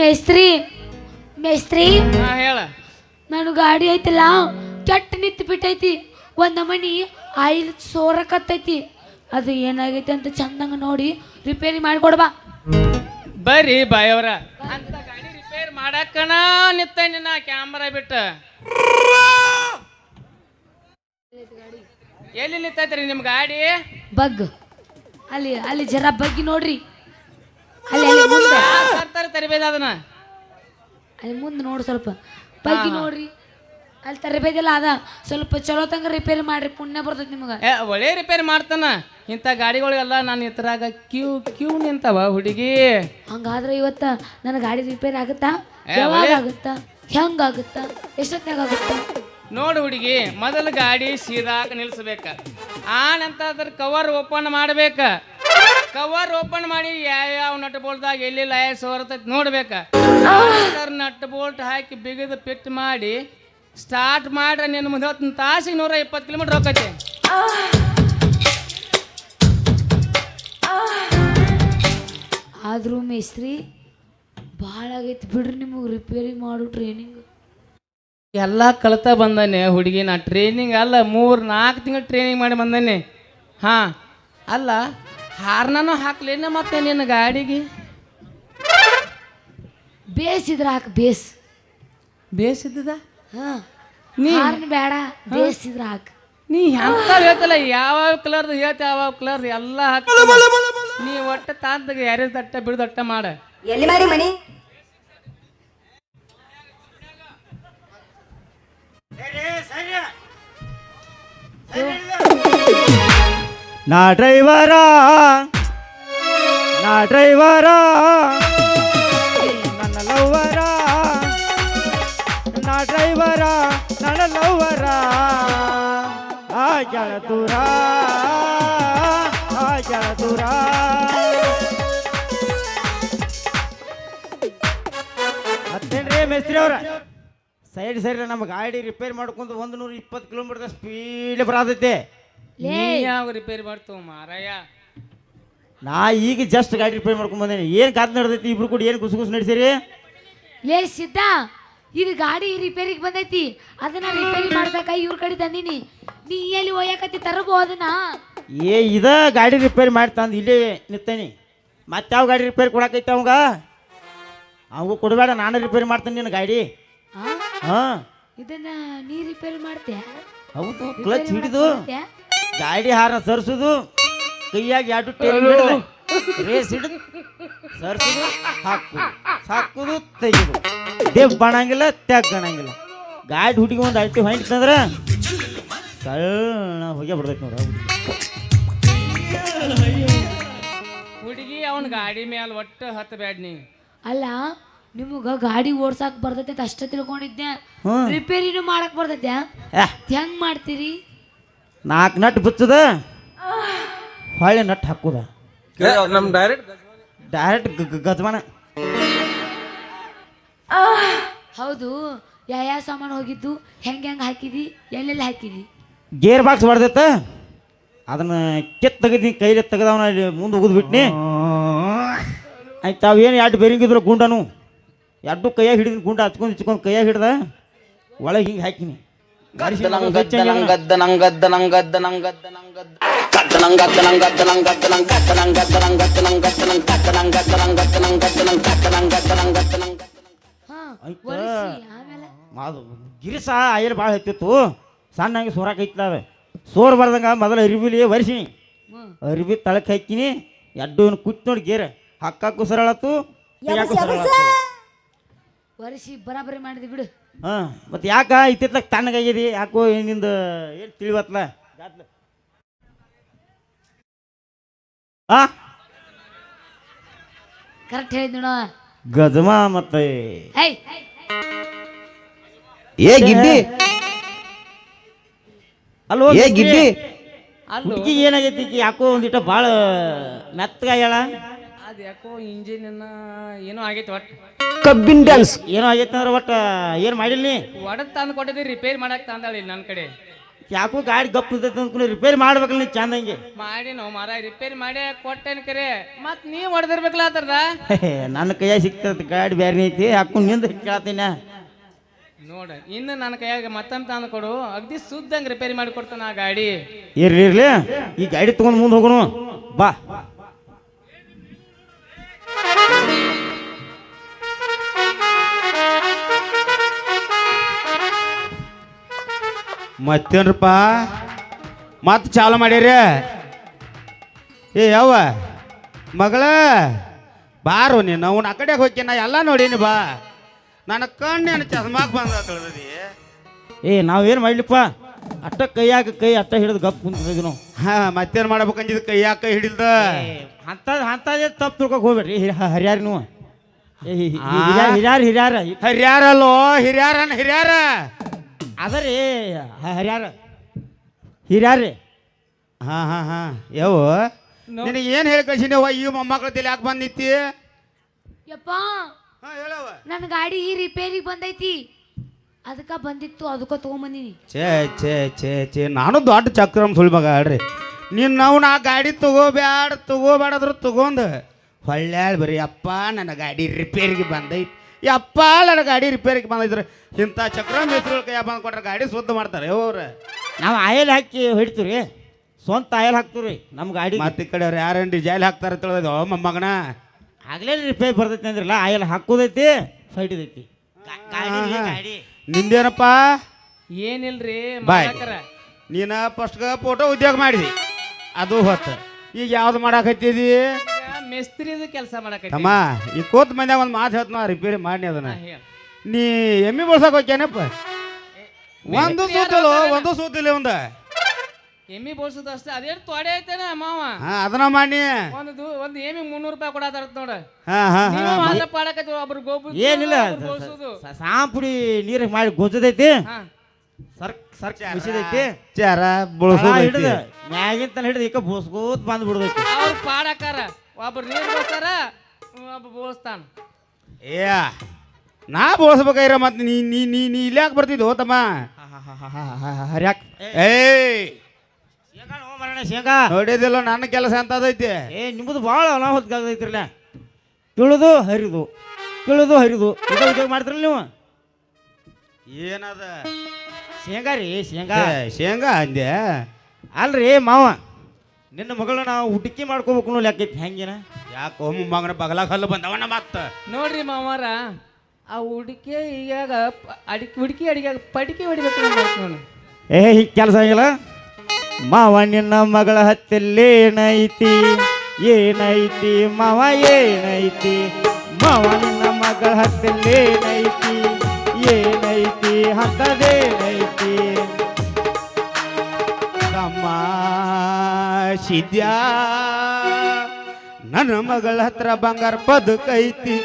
ಮೇಸ್ತ್ರಿ ಮೇಸ್ತ್ರಿ ಹಾ ಹೇಳ. ನಾನು ಗಾಡಿ ಐತಿಲ್ಲ ಕೆಟ್ಟ ನಿಂತು ಬಿಟ್ಟೈತಿ. ಒಂದು ಮನಿ ಆಯಿಲ್ ಸೋರಕತ್ತೈತಿ. ಅದು ಏನಾಗೈತಿ ಅಂತ ಚಂದಂಗ ನೋಡಿ ರಿಪೇರಿ ಮಾಡಿಕೊಡ್ಬಾ. ಬರ್ರಿ ಬಾಯವ್ರ, ಅಂತ ಗಾಡಿ ರಿಪೇರ್ ಮಾಡಕ್ಕನ ನಿಂತೇನಿ ನಾ ಕ್ಯಾಮ್ರಾ ಬಿಟ್ಟ. ಎಲ್ಲಿ ನಿಂತೈತ್ರಿ ನಿಮ್ ಗಾಡಿ? ಬಗ್ ಅಲ್ಲಿ ಅಲ್ಲಿ ಜರ ಬಗ್ಗಿ ನೋಡ್ರಿ. ಅಲ್ಲಿ ಅಲ್ಲಿ ಮುಂದೆ ತರ್ತಾರೆ ತರಬೇದ ಅದನ್ನ. ಅಲ್ಲಿ ಮುಂದೆ ನೋಡಿ ಸ್ವಲ್ಪ ಬಗ್ಗಿ ನೋಡ್ರಿ. ಅಲ್ಲಿ ತರಬೇದಿಲ್ಲ ಅದ ಸ್ವಲ್ಪ ಚಲೋ ತಂಗ ರಿಪೇರಿ ಮಾಡ್ರಿ, ಪುಣ್ಯ ಬರ್ತೈತಿ ನಿಮ್ಗೆ. ಒಳ್ಳೆ ರಿಪೇರಿ ಮಾಡ್ತಾನ. ಇಂಥ ಗಾಡಿಗಳಿಗೆಲ್ಲ ನಾನು ಇತರಾಗ ಕ್ಯೂ ನಿಂತಾವ ಹುಡುಗಿ. ಹಂಗಾದ್ರೆ ಇವತ್ತ ನನ್ನ ಗಾಡಿ ರಿಪೇರಿ ಆಗುತ್ತಾ? ಯಾವಾಗ ಆಗುತ್ತಾ? ಹೆಂಗಾಗುತ್ತಾ? ಎಷ್ಟೊತ್ತಾಗ ಆಗುತ್ತಾ? ನೋಡು ಹುಡುಗಿ, ಮೊದಲು ಗಾಡಿ ಸೀದಾಕ ನಿಲ್ಸ್ಬೇಕ. ಆನಂತರ ಅದ್ರ ಕವರ್ ಓಪನ್ ಮಾಡ್ಬೇಕ. ಕವರ್ ಓಪನ್ ಮಾಡಿ ಯಾವ ನಟ್ ಬೋಲ್ಟ್ದಾಗ ಎಲ್ಲಿ ಲೈಟ್ ಸೋರ್ತೈತಿ ನೋಡ್ಬೇಕ. ನಟ್ ಬೋಲ್ಟ್ ಹಾಕಿ ಬಿಗಿದು ಫಿಟ್ ಮಾಡಿ ಸ್ಟಾರ್ಟ್ ಮಾಡ್ರೆ ನಿನ್ನ ಮುಂದೆ 10 ತಾಸಿಗೆ 120 ಕಿಲೋಮೀಟರ್ ಹೋಗತ್ತೆ. ಆದ್ರೂ ಮೇಸ್ತ್ರಿ ಭಾಳ ಆಗೈತಿ ಬಿಡ್ರಿ ನಿಮಗೆ ರಿಪೇರಿ ಮಾಡು ಟ್ರೈನಿಂಗ್. ಎಲ್ಲ ಕಲಿತಾ ಬಂದಾನೆ ಹುಡುಗಿ. ನಾ ಟ್ರೈನಿಂಗ್ ಅಲ್ಲ 3-4 ತಿಂಗಳು ಟ್ರೈನಿಂಗ್ ಮಾಡಿ ಬಂದಾನೆ. ಹಾಂ ಅಲ್ಲ, ಹಾರ್ನೂ ಹಾಕ್ಲೇನ ಮತ್ತೆ ನಿನ್ನ ಗಾಡಿಗೆ? ಬೇಸಿದ್ರ ಹಾಕ ಬೇಸ್. ಬೇಸಿದ್ದದ? ಹಾಂ ನೀ ಹಾರ್ನ್ ಬೇಡ, ಬೇಸಿದ್ರ ಹಾಕ. ನೀ ಎಂತ ಹೇಳ್ತಲ್ಲ, ಯಾವ ಕಲರ್ದು ಹೇಳ್ತ ಯಾವ ಕಲರ್ ಎಲ್ಲ ಹಾಕ. ನೀ ಒಟ್ಟ ತಾಂದಾಗ ಯಾರ್ಯ ದಟ್ಟ ಬಿಡ್ದಟ್ಟ ಮಾಡ. ಎಲ್ಲಿ ಮಾರಿ ಮನಿ? ನಾ ಡ್ರೈವರ ನನ್ನ ಲವ್ವರ, ನಾ ಡ್ರೈವರ ನನ್ನ ಲವ್ವರ. ಆಗ್ಯಾಳ ದೂರ ಆಗ್ಯಾಳ ದೂರ. ಮತ್ತೇನ್ರಿ ಮೇಸ್ತ್ರಿ ಅವ್ರ? ಸೈಡ್ ಸೈಡ್ ನಮ್ಮ ಗಾಡಿ ರಿಪೇರ್ ಮಾಡ್ಕೊಂಡು 120 ಕಿಲೋಮೀಟರ್ ಸ್ಪೀಡ್ ಬರತೈತೆ. ನೀ ಯಾವ ರಿಪೇರಿ ಮಾಡ್ತವ ಮಾರಾಯ? ನಾ ಈಗ ಜಸ್ಟ್ ಗಾಡಿ ರಿಪೇರ್ ಮಾಡ್ಕೊಂಡ್ ಬಂದೇನಿ. ಏನು ಕಾತ್ ನಡೆದೈತಿ ಇಬ್ರು ಕೂಡ? ಏನು ಗುಸಗುಸ್ ನಡೆಸಿರಿ? ಲೇ ಸಿದ್ಧ, ಇದು ಗಾಡಿ ರಿಪೇರಿಗೆ ಬಂದೈತಿ. ಅದನ್ನ ರಿಪೇರಿ ಮಾಡ್ಸಕ ಇವ್ರ ಕಡೆ ತಂದೀನಿ. ನೀ ಎಲ್ಲಿ ಒಯ್ಯಕತ್ತಿ ತರಬೋ ಅದನ್ನ? ಇದ ಗಾಡಿ ರಿಪೇರಿ ಮಾಡಿ ತಂದು ಇಲ್ಲೇ ನಿಂತೇನಿ. ಮತ್ತೆ ಯಾವ ಗಾಡಿ ರಿಪೇರಿ ಕೊಡಕೈತಿ ಅವಂಗ? ಅವಂಗ ಕೊಡಬೇಡ, ನಾನು ರಿಪೇರಿ ಮಾಡ್ತೇನೆ ನಿನ್ನ ಗಾಡಿ. ಹಾಂ, ಇದನ್ನ ನೀ ರಿಪೇರಿ ಮಾಡ್ತೀಯ? ಹೌದು. ಕ್ಲಚ್ ಹಿಡಿದು ಗಾಡಿ ಹಾರ ಸರ್ಸುದು, ಕೈಯಾಗಿ 2 ಟೇರಿಂಗ್ ಹಿಡಿದು ರೇಸ್ ಹಿಡಿದು ಸರ್ಸುದು, ಹಾಕುದು ತೆಗೆದು, ದೇವ್ ಬಾಣಂಗಿಲ್ಲ ತೆಗ್ಗಣಂಗಿಲ್ಲ. ಗಾಡಿ ಹುಡುಗಿ ಒಂದು ಅಳ್ತಿ ಹೊಂಟಿತ್ತಂದ್ರೆ ಸಣ್ಣ ಹೋಗಿ ಬಿಡ್ತೈತಿ ನೋಡ. ಹುಡುಗಿ ಅವನ ಗಾಡಿ ಮೇಲೆ ಒಟ್ಟು ಹತ್ತಬೇಡ ನೀ. ಅಲ್ಲ, ನಿಮಗ ಗಾಡಿ ಓಡ್ಸಾಕ್ ಬರ್ತೈತೆ ಅಂತ ಅಷ್ಟ ತಿಳ್ಕೊಂಡಿದ್ದೆ. ರಿಪೇರಿನೂ ಮಾಡಕ್ ಬರ್ತೈತೆ? ಹೆಂಗ್ ಮಾಡ್ತೀರಿ? 4 ನಟ್ ಬಿಚ್ಚದ, ಹೊಳ್ಳಿ ನಟ್ ಹಾಕುದ. ನಮ್ ಡೈರೆಕ್ಟ್ ಗಜಮಾನ. ಹೌದು. ಯಾವ ಸಾಮಾನು ಹೋಗಿದ್ದು? ಹೆಂಗ್ ಹಾಕಿದಿ? ಎಲ್ಲೆಲ್ಲಿ ಹಾಕಿದಿ? ಗೇರ್ ಬಾಕ್ಸ್ ಹೊಡೆದೈತ, ಅದನ್ನ ತೆಗದಿ ಕೈಲಿ ತೆಗೆದವನ ಮುಂದೆ ಹೋಗುದು ಬಿಟ್ನಿ. ಆಯ್ತು, ಅವೇನು 2 ಬೇರಿಂಗಿದ್ರು ಗುಂಡನು 2 ಕೈಯಾಗ ಹಿಡಿದಿನ ಗುಂಡ ಹಚ್ಕೊಂಡು ಕೈಯಾಗ ಹಿಡ್ದ ಒಳಗೆ ಹಿಂಗೆ ಹಾಕಿನಿ. ಗಿರಿಸ ಆಯಲ್ ಭಾಳ ಹತ್ತಿತ್ತು, ಸಣ್ಣ ಹಂಗೆ ಸೋರಾಕೈತಿಲ್ಲ. ಅದು ಸೋರ್ ಬರ್ದಂಗ ಮೊದಲು ಅರಿಬಿಲಿ ಒರೆಸಿನಿ. ಅರಿಬಿ ತಳಕ್ಕೆ ಹಾಕಿನಿ, 2 ಕುತ್ ನೋಡಿ ಗೇರ್ ಹಾಕಾಕು ಸರಳತ್ತು, ಒರೆಸಿ ಬರಾಬರಿ ಮಾಡಿದಿ ಬಿಡು. ಹಾಂ, ಮತ್ತೆ ಯಾಕ ಇತ್ತಿತ್ಲಕ್ ತಣ್ಣಗಾಗ್ಯದಿ? ಯಾಕೋ ನಿಂದ ಏನು ತಿಳಿವತ್ಲ? ಕರೆಕ್ಟ್ ಹೇಳಿದ್ ನೋಡ ಗಜಮಾ. ಮತ್ತೆ ಏ ಗಿಡ್ಡಿ ಅಲ್ವೋ ಗಿಡ್ಡಿ, ಹುಡುಗಿ ಏನಾಗೈತಿ? ಯಾಕೋ ಒಂದಿಟ ಭಾಳ ಮೆತ್ತಗಾಗ್ಯಾಳ. ಅದು ಯಾಕೋ ಇಂಜಿನ್ ಏನೋ ಆಗೈತಿ. ಒಟ್ಟು ಕಬ್ಬಿನ್ ಡ್ಯಾನ್ಸ್ ಏನೋ ಆಗೈತಿ ಅಂದ್ರೆ ಒಟ್ಟು ಏನು ಮಾಡಿಲ್ಲ ನೀ? ಒಡದ್ ತಂದು ಕೊಟ್ಟಿದ್ರಿ ರಿಪೇರ್ ಮಾಡಕ್ ತಂದಾಳಿ ನನ್ನ ಕಡೆ. ಯಾಕೋ ಗಾಡಿ ಗಪ್ ನಿಂತೈತೆ ಅಂದ್ಕೊಂಡು ರಿಪೇರಿ ಮಾಡ್ಬೇಕಲ್ಲ ನೀ ಚಂದಂಗೆ. ಮಾಡಿ ನಾವು ಮರ ರಿಪೇರಿ ಮಾಡಿ ಕೊಟ್ಟೇನು ಕರೆ ಮತ್ತು ನೀವು ಹೊಡೆದಿರ್ಬೇಕಲ್ಲ ಆ ಥರದ ನನ್ನ ಕೈಯಾಗ ಸಿಗ್ತದೆ ಗಾಡಿ ಬೇರೆ ಐತಿ ಹಾಕೊಂಡು ನಿಂದ ಕೇಳ್ತೀನಿ. ನೋಡ ಇನ್ನು ನನ್ನ ಕೈಯಾಗ ಮತ್ತೊಂದು ತಂದು ಕೊಡು ಅಗದಿ ಸುದ್ದಂಗೆ ರಿಪೇರಿ ಮಾಡಿ ಕೊಡ್ತಾನ ಆ ಗಾಡಿ. ಇರ್ಲಿ ಇರ್ಲಿ ಈ ಗಾಡಿ ತಗೊಂಡು ಮುಂದೆ ಹೋಗೋಣ ಬಾ. ಮತ್ತೇನ್ರಪ್ಪ ಮತ್ತೆ ಚಾಲು ಮಾಡ್ಯಾರ. ಏ ಯಾವ ಮಗಳ ಬಾರು ನೀನು ಅವ್ನು ಆ ಕಡೆಗೆ ಹೋಗಿ ನಾ ಎಲ್ಲ ನೋಡೀನಿ ಬಾ. ನನ್ನ ಕಣ್ಣೇನು ಚಸ್ಮಾಕ್ ಬಂದ ಕಳ್ದದಿ. ನಾವೇನು ಮಾಡ್ಲಿಪ್ಪ ಅಟ್ಟ ಕೈಯಾಗ ಕೈ ಅಟ್ಟ ಹಿಡಿದು ಗಪ್ ಕುಂತಿದ್ವಿ ನಾವು. ಮತ್ತೇನು ಮಾಡ್ಬೇಕಂದಿದ್ದು ಕೈಯಾಗ ಕೈ ಹಿಡಿಲ್ದ ಅಂಥದ್ದೇ ತಪ್ಪು ತಿಳ್ಕೊಕ್ ಹೋಗ್ಬೇಡ್ರಿ. ಹರಿಯಾರಿ ನೀವು ಹಿರಿಯಾರ ಹರಿಯಾರಲ್ಲೋ ಹಿರಿಯಾರ ಅದರಿ ಹರಿಯಾರ ಹಿರಿಯಾರಿ. ಹಾ ಯಾವ ನಿನಗೆ ಏನು ಹೇಳಿ ಕಳ್ಸಿನವ ಈ ಮೊಮ್ಮಕ್ಳ ತಲೆ ಯಾಕೆ ಬಂದಿತ್ತಿ? ಯಪ್ಪ ಹೇಳವ. ನನ್ನ ಗಾಡಿ ರಿಪೇರಿಗೆ ಬಂದೈತಿ ಅದಕ್ಕೆ ಬಂದಿತ್ತು ಅದಕ್ಕೆ ತೊಗೊಂಬಂದಿನಿ. ಛೇ ನಾನು ದೊಡ್ಡ ಚಕ್ರಮ್ ಸುಳ್ಳು ಮಗ ಆಡ್ರಿ ನೀನು ನಾವು ನಾ ಗಾಡಿ ತಗೋಬೇಡಾದ್ರು ತಗೊಂಡು ಹೊಳ್ಳ್ಯಾಳ ಬರೀ ಅಪ್ಪ ನನ್ನ ಗಾಡಿ ರಿಪೇರಿಗೆ ಬಂದೈತಿ ಯಪ್ಪ ನನ್ನ ಗಾಡಿ ರಿಪೇರಿಗೆ ಬಂದೈತ್ರಿ. ಇಂಥ ಚಕ್ರಮ್ ಹೆಸರು ಕೈಯ ಬಂದು ಕೊಟ್ರೆ ಗಾಡಿ ಶುದ್ಧ ಮಾಡ್ತಾರೆ ಅವ್ರು. ನಾವು ಆಯಲ್ ಹಾಕಿ ಹೊಡಿತೀವಿ ರೀ, ಸ್ವಂತ ಆಯಲ್ ಹಾಕ್ತೀವಿ ರೀ ನಮ್ಮ ಗಾಡಿ. ಮತ್ತೆ ಈ ಕಡೆ ಅವ್ರು ಯಾರೇನು ಡಿಜೈಲ್ ಹಾಕ್ತಾರೆ ತಿಳಿದ ಮೊಮ್ಮಗನ ಆಗ್ಲೇ ರಿಪೇರಿ ಬರ್ತೈತಿ ಅಂದ್ರಲ್ಲ ಆಯಲ್ ಹಾಕೋದೈತಿ ಹೊಡಿದೈತಿ ಗಾಡಿ. ನಿಂದೇನಪ್ಪ? ಏನಿಲ್ರಿ ಬಾಯ್. ಮಾಲಕರ ನೀನು ಫಸ್ಟ್ಗೆ ಫೋಟೋ ಉದ್ಯೋಗ ಮಾಡಿದಿ ಅದು ಹೊತ್ತು ಈಗ ಯಾವ್ದು ಮಾಡಾಕತ್ತಿದಿ? ಮೆಸ್ತ್ರಿದು ಕೆಲಸ ಮಾಡಕೈತಿ. ತಮ್ಮ ಈ ಕೋತ್ ಮನ್ಯಾಗ ಒಂದು ಮಾತು ಹೇಳ್ತ ರಿಪೇರಿ ಮಾಡಿ ಅದನ್ನ ನೀ ಎಮ್ಮಿ ಬಳಸಕ್ ಹೋಗ್ಯಾನಪ್ಪ. ಒಂದು ಸೂತಿಲ್ಲ ಒಂದು ಎಮ್ಮಿ ಬೋಳ್ಸುದು ಅಷ್ಟೇ ಅದೇನು ತೊಡೆ ಐತೇನ ಮಾವ. ಅದನ್ನ ಮಾಡಿ ಒಂದು ಎಮ್ಮಿ 300 ರೂಪಾಯಿ ಕೊಡತಾರ ನೋಡ. ಹಾ ಮಾಲ ಪಾಡಕತ್ತಿ ಒಬ್ರು ಗೋಬು ಏನಿಲ್ಲ ಬೋಳ್ಸುದು ಸಾಂಪುಡಿ ನೀರು ಮಾಡಿ ಗೊಜ್ಜದೈತಿ ಸರ್ಕ್ ಬಿಸಿದೈತಿ ಚಾರ ಬಳಸೋದು ಹಿಡಿದು ಮ್ಯಾಗಿಂತ ಹಿಡಿದು ಈಗ ಬೋಸ್ಕೋತ್ ಬಂದು ಬಿಡ್ದೈತಿ. ಅವ್ರು ಪಾಡಕಾರ ಒಬ್ರು ನೀರು ಬೋಳ್ತಾರ ಒಬ್ಬ ಬೋಳ್ಸ್ತಾನ. ಏ ನಾ ಬೋಳ್ಸ್ಬೇಕಾಗಿರ ಮತ್ತೆ ನೀ ನೀ ನೀ ನೀ ಇಲ್ಲಿ ಯಾಕೆ ಬರ್ತಿದ್ವು ತಮ್ಮ? ಹರ್ಯಾಕ್ ಏಯ್ ಶೇಂಗಾ ನೋಡಿದಿಲ್ಲ ನನ್ನ ಕೆಲಸ ಅಂತದೈತಿ. ನಿಮ್ಮದು ಭಾಳ ಅನಾಹುತ ಕೆಲಸ ಐತ್ರಲ್ಲ. ತಿಳಿದು ಹರಿದು ಉದ್ಯೋಗ ಮಾಡ್ತಿರಲ್ಲ ನೀವು. ಏನದ ಶೇಂಗಾ ರೀ ಶೇಂಗಾ ಶೇಂಗಾ ಅಂದೆ ಅಲ್ರಿ ಮಾವ ನಿನ್ನ ಮಗಳು ನಾವು ಹುಡುಕಿ ಮಾಡ್ಕೋಬೇಕು ಅನ್ನೋ ಲೆಕ್ಕ ಐತಿ. ಹೆಂಗೇನ ಯಾಕೆ ಮಗನ ಬಗಲ ಕಲ್ಲು ಬಂದವನ ಮತ್ತ ನೋಡ್ರಿ ಮಾವಾರ ಆ ಹುಡುಕಿ ಈಗಾಗ ಹುಡುಕಿ ಅಡಿಗೆ ಪಡಿಕೆ ಹೊಡಿಬೇಕು ನೋಡಿ. ಹಿಂಗೆ ಕೆಲಸ ಆಗಿಲ್ಲ. ಮಾವ ನಿನ್ನ ಮಗಳ ಹತ್ತಲ್ಲೇನೈತಿ ಏನೈತಿ ಮಾವ ಏನೈತಿ? ಮಾವ ನಿನ್ನ ಮಗಳ ಹತ್ತಲ್ಲೇನೈತಿ ಏನೈತಿ ಅಂತದೇನೈತಿ? ತಮ್ಮ ಸಿದ್ಯಾ ನನ್ನ ಮಗಳ ಹತ್ರ ಬಂಗಾರ ಪದಕೈತಿ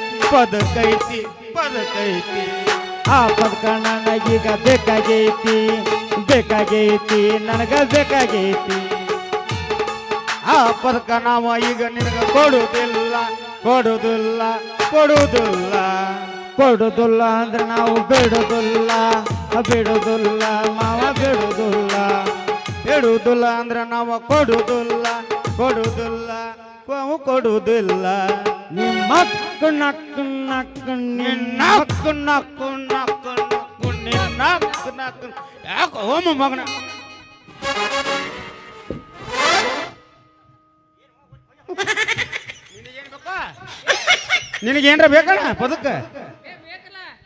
ಆ ಪದಕ ನನಗೀಗ ಬೇಕಾಗೈತಿ ನನಗ ಬೇಕಾಗೈತಿ. ಆ ಪದಕ ನಾವು ಈಗ ನಿನಗ ಕೊಡುದಿಲ್ಲ ಅಂದ್ರೆ ನಾವು ಬಿಡುದಿಲ್ಲ ಮಾವ ಬಿಡುದಿಲ್ಲ ಅಂದ್ರೆ ನಾವು ಕೊಡುದಿಲ್ಲ ನಿಮ್ಮ ನಕ್ಕು ಯಾಕೋ ಹೋಮ ಮಗನ ನಿನಗೇನ್ರ ಬೇಕಣ್ಣ ಪದಕ್ಕ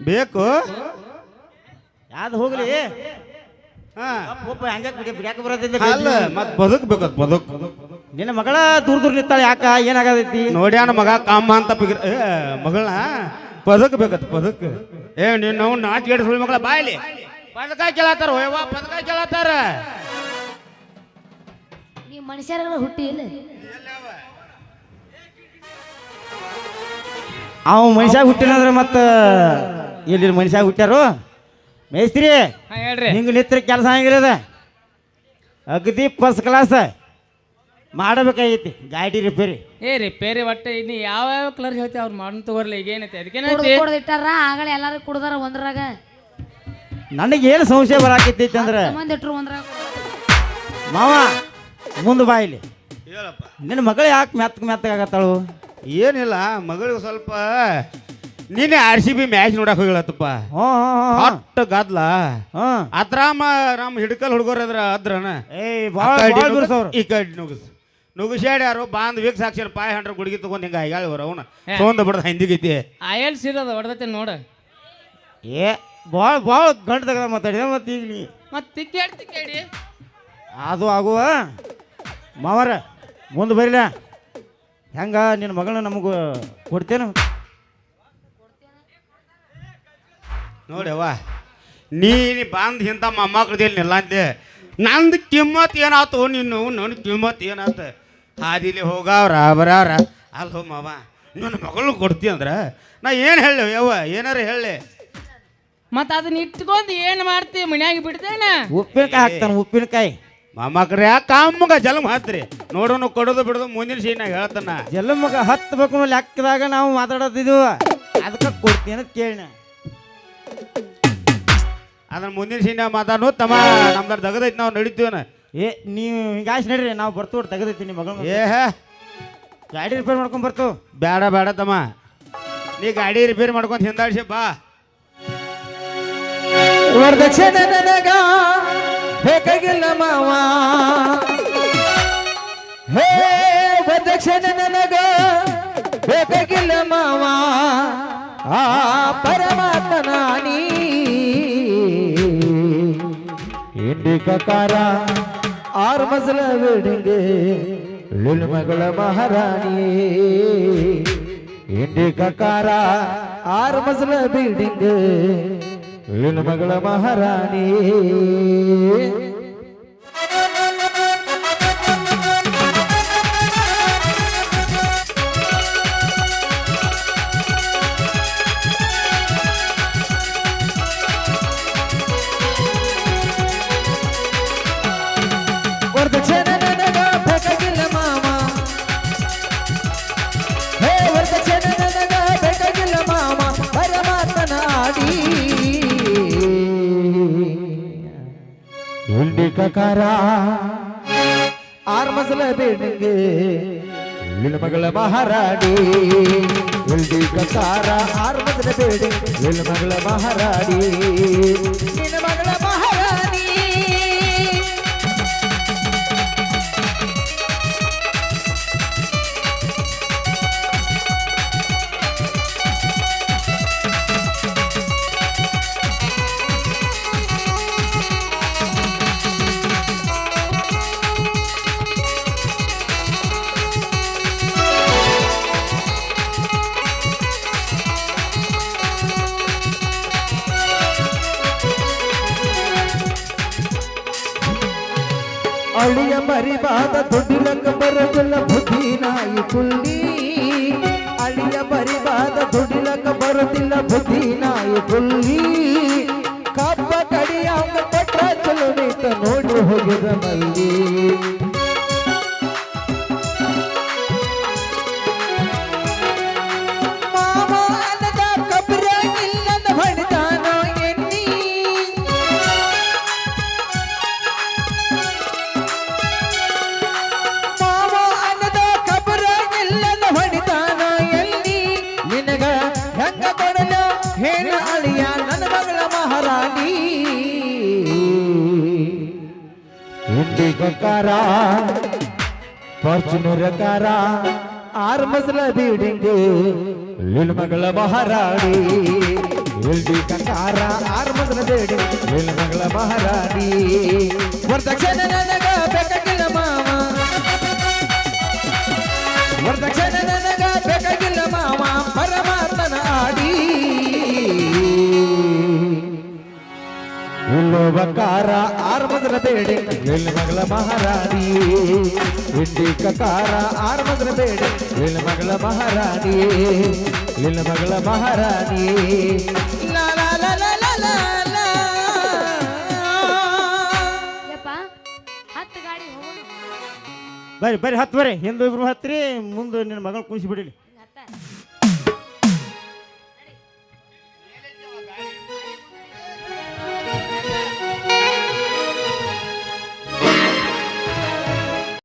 ಬೇಕು ಯಾವ್ದು ಹೋಗ್ಲಿ ಹಂಗೆ ಬಿಡಾಕ ಬರೋದಿಲ್ಲ. ಅಲ್ಲ ಮತ್ ಬದುಕ್ಬೇಕತ್ ಬದುಕ್ ನಿನ್ನ ಮಗಳ ದೂರ ನಿಂತಾಳೆ ಯಾಕ ಏನಾಗದೈತಿ? ನೋಡ್ಯಾನ ಮಗ ಕಾಮ ಅಂತ ಮಗಳನ್ನ ಬದುಕ್ಬೇಕತ್ ಬದುಕ್. ನೀನು ನಾಚಿಗೇಡಿ ಸುಳ್ಳು ಮಗಳ ಬಾಯ್ಲಿ ಪದಕ ಕೇಳತ್ತಾರ ಹೋಯವ್ವ ಪದಕ ಕೇಳತ್ತಾರ. ನೀವು ಮನುಷ್ಯರ ಹುಟ್ಟಿ ಇಲ್ಲ ಅವ ಮನುಷ್ಯಾಗ ಹುಟ್ಟಿನಂದ್ರೆ ಮತ್ತೆ ಎಲ್ಲಿ ಮನುಷ್ಯಾಗ ಹುಟ್ಟ್ಯಾರು ಮೇಸ್ತ್ರಿ ಹೇಳ್ರಿ ಹಿಂಗೆ ನಿತ್ರ ಕೆಲಸ ಹಂಗಿರದ ಅಗದಿ ಫಸ್ಟ್ ಕ್ಲಾಸ್ ಮಾಡಬೇಕಾಗೈತಿ ಗಾಡಿ ರಿಪೇರಿ. ರಿಪೇರಿ ಒಟ್ಟೆ ಇನ್ನು ಯಾವ ಕಲರ್ ಹೇಳ್ತೀವಿ ಅವ್ರು ಮಾಡನ್ ತಗೋರ್ಲಿ ಈಗ ಏನೈತಿ ಅದಕ್ಕೇನೈತಿ ಕೊಡ್ದಿಟ್ಟಾರ ಆಗಲೇ ಎಲ್ಲಾರು ಕುಡ್ದಾರ ಒಂದ್ರಾಗ. ನನಗೆ ಏನು ಸಂಶಯ ಬರಾಕೈತಿ ಅಂದ್ರೆ ಮಂದಿ ಇಟ್ರು ಒಂದ್ರಾಗ ಮಾವ ಮುಂದೆ ಬಾ ಇಲ್ಲಿ. ಹೇಳಪ್ಪ. ನಿನ್ನ ಮಗಳು ಯಾಕೆ ಮೆತ್ತಗಾಗತ್ತಾಳು? ಏನಿಲ್ಲ, ಮಗಳಿಗೆ ಸ್ವಲ್ಪ ನಿನ್ನೆ RCB ಮ್ಯಾಚ್ ನೋಡಕ್ ಹೋಗಿಳತ್ತಪ್ಪ. ಹ್ಞೂ ಹೊಟ್ಟು ಗದ್ಲ ಹ್ಞೂ ಅದ್ರಾಮ ನಮ್ಮ ಹಿಡ್ಕಲ್ ಹುಡುಗರು ಅದ್ರನ ಏಯ್ ಭಾಳ ಗುರುಸವ್ರು. ಈ ಕಡೆ ನುಗ್ಸಾಡಿ ಯಾರು ಬಾಂದ್ ವೀಕ್ ಸಾಕ್ಷರ 500 ಗುಡ್ಗಿ ತಗೊಂಡ್ ಹಿಂಗ ಹೇಳಿ ಅವನ ತೊಗೊಂಡ್ ಬಿಡದ ಹಿಂದಿಗೈತಿ. ಆಯಲ್ ಸಿರದ ಹೊಡೆದೈತೆ ನೋಡ. ಏ ಭಾಳ ಗಂಟು ತೆಗೆದ ಮಾತಾಡಿದೆ ಮತ್ತೆ ಈಗ ನೀ ಮತ್ತೆ ತಿಕ್ಕೇಡಿ ಅದು ಆಗುವ ಮಾವರ ಮುಂದೆ ಬರಿಲ್ಲ. ಹೆಂಗ ನಿನ್ನ ಮಗಳನ್ನ ನಮಗೂ ಕೊಡ್ತೇನು? ನೋಡ್ಯವ್ವ, ನೀನು ಬಂದು ಇಂಥ ಮೊಮ್ಮಕ್ಳದಲ್ಲಿ ನಿಲ್ಲಂತೆ ನಂದು ಕಿಮ್ಮತ್ ಏನಾಯ್ತು, ನಿನ್ನ ನನ್ನ ಕಿಮ್ಮತ್ ಏನಾಯ್ತು? ಹಾದಿಲಿ ಹೋಗವ್ರ ಬರವ್ರ ಅಲ್ಲಿ ಹೋ ಮಾವ ನನ್ನ ಮಗಳನ್ನ ಕೊಡ್ತೀಯ ಅಂದ್ರೆ ನಾ ಏನು ಹೇಳಿ ಯವ್ವ, ಏನಾರ ಹೇಳಿ. ಮತ್ತೆ ಅದನ್ನ ಇಟ್ಕೊಂಡು ಏನು ಮಾಡ್ತೀವಿ? ಮನ್ಯಾಗ ಬಿಡ್ತೇನ? ಉಪ್ಪಿನಕಾಯಿ ಹಾಕ್ತಾನೆ, ಉಪ್ಪಿನಕಾಯಿ. ಮೊಮ್ಮಕ್ರ ಯಾಕೆ ಕಾಮಗ ಜಲಮ್ ಹಾತ್ರಿ ನೋಡೋನು ಕೊಡೋದು ಬಿಡೋದು ಮುಂದಿನ ಸೀನಾಗ ಹೇಳ್ತಾನ. ಜಲಮಗ ಹತ್ತಬೇಕು ಲೆಕ್ಕದಾಗ ನಾವು ಮಾತಾಡೋದಿದ್ವು, ಅದಕ್ಕೆ ಕೊಡ್ತೀನಿ ಅಂತ ಕೇಳಿನ. ಅದನ್ನ ಮುಂದಿನ ಸೀನಾಗ ಮಾತಾಡೋ ತಮ್ಮ ನಮ್ದಾರ ದಗದೈತಿ, ನಾವು ನಡೀತೀವನ. ಏ ನೀವು ಹಿಂಗಾಯ್ಸಿ ನಡ್ರಿ, ನಾವು ಬರ್ತೀವಿ ತೆಗೆದೈತಿ ಮಗಳು. ಏ ಗಾಡಿ ರಿಪೇರ್ ಮಾಡ್ಕೊಂಡು ಬರ್ತೀವಿ. ಬೇಡ ತಮ್ಮ, ನೀ ಗಾಡಿ ರಿಪೇರಿ ಮಾಡ್ಕೊಂಡು ಹಿಂದಾಡ್ಸಿ ಬಾ. ವರದಕ್ಷಿಣೆ ನನಗ ಬೇಕಾಗಿಲ್ಲ ಮಾವ, ಹೇ ವರದಕ್ಷಿಣೆ ನನಗ ಬೇಕಾಗಿಲ್ಲ ಮಾವ, ಆ ಪರಮಾತ್ಮನ ನೀ ಇಂಡಿ ಕಕಾರ 6 ಮಜಲ ಬಿಲ್ಡಿಂಗ್ ಲಿಲ್ ಮಗಳ ಮಹಾರಾಣಿ, ಇಂಡಿ ಕಕಾರ 6 ಮಜಲ ಬಿಲ್ಡಿಂಗ್ ಲಿಲ್ ಮಗಳ ಮಹಾರಾಣಿ. ವರದಕ್ಷಿಣೆ ನನಗ ಬೇಕಾಗಿಲ್ಲ ಮಾವ, ಹೇ ವರದಕ್ಷಿಣೆ ನನಗ ಬೇಕಾಗಿಲ್ಲ ಮಾವ, ಪರಮಾತ್ಮನ ಆಡಿ ಇಂಡಿ ಕಕಾರ 6 ಮಜಲ ಬಿಲ್ಡಿಂಗ್ ಲಿಲ್ ಮಗಳ ಮಹಾರಾಣಿ, ಇಂಡಿ ಕಕಾರ 6 ಮಜಲ ಬಿಲ್ಡಿಂಗ್ ಲಿಲ್ ಮಗಳ ಮಹಾರಾಣಿ, ನಿನ್ನ ಮಗಳ ಮಹಾರಾಣಿ. ಅಳಿಯ ಮರಿಬಾದ ದುಡ್ಡಿಲಕ್ಕ ಬರೋದಿಲ್ಲ ಬುದ್ಧಿ ನಾಯಿ ಕುಳ್ಳಿ, ಅಳಿಯ ಮರಿಬಾದ ದುಡ್ಡಿಲಕ್ಕ ಬರೋದಿಲ್ಲ ಬುದ್ಧಿ ನಾಯಿ ಕುಳ್ಳಿ, ಕಬ್ಬ ಕಡಿಯ ಕೊಟ್ಟ ಚಲೋ ನಿಂತ ನೋಡಿ ಹೋಗಿದ ಮಲ್ಲಿ. ಮಾವ ಅನ್ನದ ಕಬ್ರಾಗಿಲ್ಲದ ಹೊಡೆದಾನೋ ಎನ್ನಿ, ಮಾವ ಅನ್ನದ ಕಬ್ರಾಗಿಲ್ಲದ ಹೊಡೆದಾನ ಎಲ್ಲಿ, ನಿನಗ ಹೆಂಗ ಕೊಡಲು ಹೇಳ ಅಳಿಯ ನನ್ನ ಮಗಳ ಮಹಾರಾಣಿ, ಇಂಡಿ ಕಕಾರ ಫಾರ್ಚುನರ್ ಕಾರ 6 ಮಜಲ ಬಿಲ್ಡಿಂಗ್ ಲಿಲ್ ಮಗಳ ಮಹಾರಾಣಿ, ಇಂಡಿ ಕಕಾರ 6 ಮಜಲ ಬಿಲ್ಡಿಂಗ್ ಲಿಲ್ ಮಗಳ ಮಹಾರಾಣಿ. ವರದಕ್ಷಿಣೆ ನನಗ ಬೇಕಾಗಿಲ್ಲ ಮಾವ, ವರದಕ್ಷಿಣೆ ನನಗ ಬೇಕಾಗಿಲ್ಲ ಮಾವ, ಪರಮಾತ್ಮನ ಆಡಿ ಇಲ್ಲೋಬಕಾರ 6 ಮಜಲ ಬಿಲ್ಡಿಂಗ್ ಲಿಲ್ ಮಗಳ ಮಹಾರಾಣಿ, ಇಂಡಿ ಕಕಾರ 6 ಮಜಲ ಬಿಲ್ಡಿಂಗ್ ಲಿಲ್ ಮಗಳ ಮಹಾರಾಣಿ, ಲಿಲ್ ಮಗಳ ಮಹಾರಾಣಿ. ಲಾ ಲಾ ಲಾ ಲಾ ಲಾ ಲಾ ಲಾ. ಯಪ್ಪ ಹತ್ತು ಗಾಡಿ ಹೋಗೋಣ. ಬರ್ರಿ ಹತ್ತು ಬರ್ರಿ, ಹಿಂದೆ ಇಬ್ರು ಹತ್ರಿ, ಮುಂದೆ ನಿನ್ನ ಮಗಳು ಕುಣಿಸಿ ಬಿಡಿಲಿ.